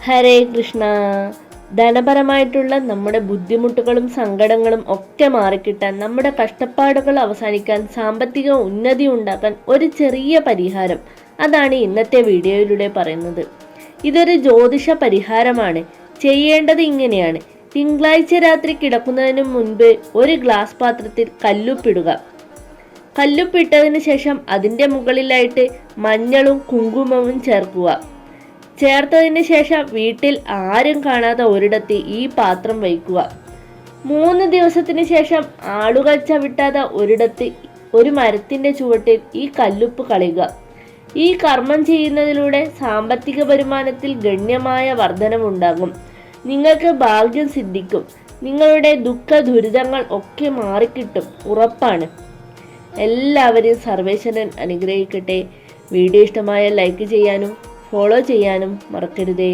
ഹരേ കൃഷ്ണ. ധനപരമായിട്ടുള്ള നമ്മുടെ ബുദ്ധിമുട്ടുകളും സങ്കടങ്ങളും ഒക്കെ മാറിക്കിട്ടാൻ, നമ്മുടെ കഷ്ടപ്പാടുകൾ അവസാനിക്കാൻ, സാമ്പത്തിക ഉന്നതി ഉണ്ടാക്കാൻ ഒരു ചെറിയ പരിഹാരം, അതാണ് ഇന്നത്തെ വീഡിയോയിലൂടെ പറയുന്നത്. ഇതൊരു ജ്യോതിഷ പരിഹാരമാണ്. ചെയ്യേണ്ടത് ഇങ്ങനെയാണ്. തിങ്കളാഴ്ച രാത്രി കിടക്കുന്നതിന് മുൻപ് ഒരു ഗ്ലാസ് പാത്രത്തിൽ കല്ലുപ്പിടുക. കല്ലുപ്പിട്ടതിന് ശേഷം അതിൻ്റെ മുകളിലായിട്ട് മഞ്ഞളും കുങ്കുമവും ചേർക്കുക. ചേർത്തതിന് ശേഷം വീട്ടിൽ ആരും കാണാത്ത ഒരിടത്ത് ഈ പാത്രം വയ്ക്കുക. 3 ദിവസത്തിന് ശേഷം ആളുകൾ ചവിട്ടാത്ത ഒരിടത്ത് ഒരു മരത്തിൻ്റെ ചുവട്ടിൽ ഈ കല്ലുപ്പ് കളയുക. ഈ കർമ്മം ചെയ്യുന്നതിലൂടെ സാമ്പത്തിക വരുമാനത്തിൽ ഗണ്യമായ വർധനവുണ്ടാകും. നിങ്ങൾക്ക് ഭാഗ്യം സിദ്ധിക്കും. നിങ്ങളുടെ ദുഃഖ ദുരിതങ്ങൾ ഒക്കെ മാറിക്കിട്ടും, ഉറപ്പാണ്. എല്ലാവരെയും സർവേശ്വരൻ അനുഗ്രഹിക്കട്ടെ. വീഡിയോ ഇഷ്ടമായ ലൈക്ക് ചെയ്യാനും ഫോളോ ചെയ്യാനും മറക്കരുതേ.